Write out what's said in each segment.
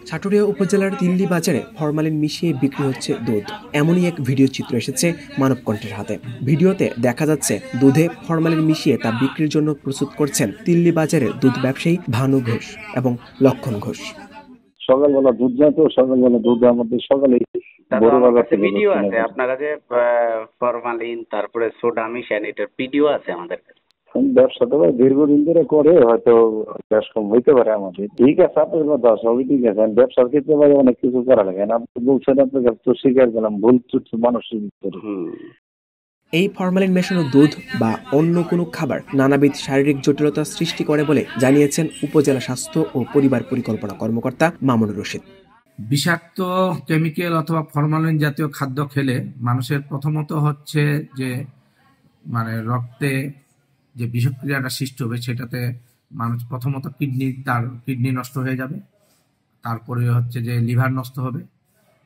সাটুরিয়া উপজেলার তিল্লি বাজারে ফরমালিন মিশিয়ে বিক্রি হচ্ছে দুধ। এমনই এক ভিডিও চিত্র এসেছে মানবকণ্ঠের হাতে। ভিডিওতে দেখা যাচ্ছে দুধে ফরমালিন মিশিয়ে তা বিক্রির জন্য প্রস্তুত করছেন তিল্লি বাজারের দুধ ব্যবসায়ী ভানু ঘোষ এবং লক্ষণ ঘোষ। সকালবেলা দুধ যায় তো, সকালবেলা দুধ আমাদের সকালে ভিডিও আছে আপনার কাছে, ফরমালিন তারপরে সোডা মিশান, এটার ভিডিও আছে আমাদের কাছে। ব্যবসাটা দীর্ঘদিন ধরে করে, হয়তো গ্যাস কম হইতে পারে আমাদের। ঠিক আছে, আপনার কথা সবই ঠিক আছে। ব্যবসার ক্ষেত্রে অনেক কিছু করা লাগে না। আপনি বলছেন, আপনার কাছে তো স্বীকার করলাম, ভুল মানুষের ভিতরে। এই ফরমালিন মেশানো দুধ বা অন্য কোনো খাবার নানাবিধ শারীরিক জটিলতা সৃষ্টি করে বলে জানিয়েছেন উপজেলা স্বাস্থ্য ও পরিবার পরিকল্পনা কর্মকর্তা মামুনুর রশিদ। বিষাক্ত কেমিক্যাল অথবা ফরমালিন জাতীয় খাদ্য খেলে মানুষের প্রথমত হচ্ছে যে রক্তে যে বিষক্রিয়াটা সৃষ্টি হবে, সেটাতে মানুষ প্রথমত তার কিডনি নষ্ট হয়ে যাবে, তারপরে হচ্ছে যে লিভার নষ্ট হবে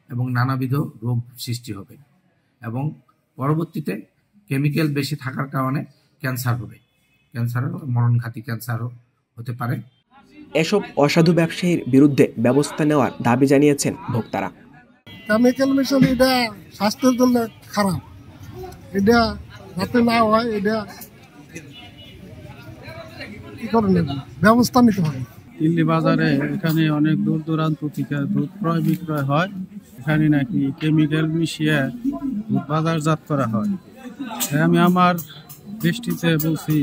এবং নানাবিধ রোগ সৃষ্টি হবে, এবং পরবর্তীতে কেমিক্যাল বেশি থাকার কারণে ক্যান্সার হবে, মরণঘাতী ক্যান্সারও হতে পারে। এসব অসাধু ব্যবসায়ীর বিরুদ্ধে ব্যবস্থা নেওয়ার দাবি জানিয়েছেন ভোক্তারা। কেমিক্যাল মেশানো এটা স্বাস্থ্যের জন্য খারাপ, এটা যাতে না হয় এটা কি করে ব্যবস্থা নিতে হবে। দিল্লি বাজারে এখানে অনেক দূর দূরান্ত থেকে দুধ ক্রয় বিক্রয় হয়। এখানে নাকি কেমিক্যাল মিশিয়ে দুধ বাজারজাত করা হয়। আমি আমার দৃষ্টিতে বলছি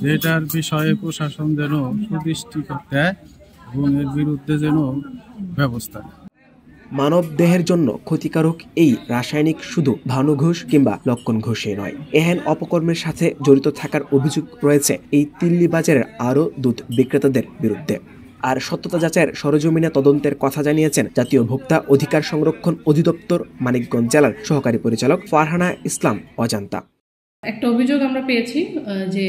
যে এটার বিষয়ে প্রশাসন যেন সুদৃষ্টি দেয় এবং এর বিরুদ্ধে যেন ব্যবস্থা নেয়। মানব দেহের জন্য ক্ষতিকারক এই রাসায়নিক শুধু ভানু ঘোষ কিংবা লক্ষণ ঘোষে নয়, এহেন অপকর্মের সাথে জড়িত থাকার অভিযোগ রয়েছে এই তিল্লি বাজারের আরও দুধ বিক্রেতাদের বিরুদ্ধে। আর সত্যতা যাচাইয়ের সরজমিনে তদন্তের কথা জানিয়েছেন জাতীয় ভোক্তা অধিকার সংরক্ষণ অধিদপ্তর মানিকগঞ্জ জেলার সহকারী পরিচালক ফারহানা ইসলাম অজান্তা। একটা অভিযোগ আমরা পেয়েছি যে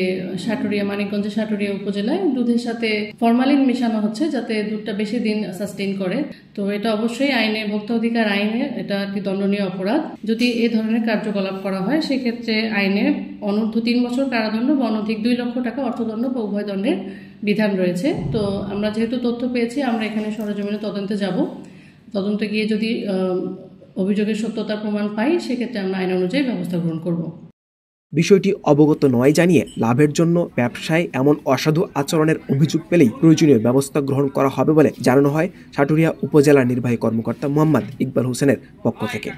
মানিকগঞ্জের সাটুরিয়া উপজেলায় দুধের সাথে ফরমালিন মেশানো হচ্ছে যাতে দুধটা বেশি দিন সাস্টেইন করে। তো এটা অবশ্যই আইনে, ভোক্তা অধিকার আইনে এটা একটি দণ্ডনীয় অপরাধ। যদি এ ধরনের কার্যকলাপ করা হয় সেক্ষেত্রে আইনে অনূর্ধ্ব 3 বছর কারাদণ্ড বা অনধিক 2 লক্ষ টাকা অর্থদণ্ড বা উভয় দণ্ডের বিধান রয়েছে। তো আমরা যেহেতু তথ্য পেয়েছি, আমরা এখানে সরেজমিনে তদন্তে যাব। তদন্তে গিয়ে যদি অভিযোগের সত্যতার প্রমাণ পাই, সেক্ষেত্রে আমরা আইন অনুযায়ী ব্যবস্থা গ্রহণ করব। বিষয়টি অবগত নয় জানিয়ে লাভের জন্য ব্যবসায় এমন অসাধু আচরণের অভিযোগ পেলেই প্রয়োজনীয় ব্যবস্থা গ্রহণ করা হবে বলে জানানো হয় সাটুরিয়া উপজেলা নির্বাহী কর্মকর্তা মোহাম্মদ ইকবাল হোসেনের পক্ষ থেকে।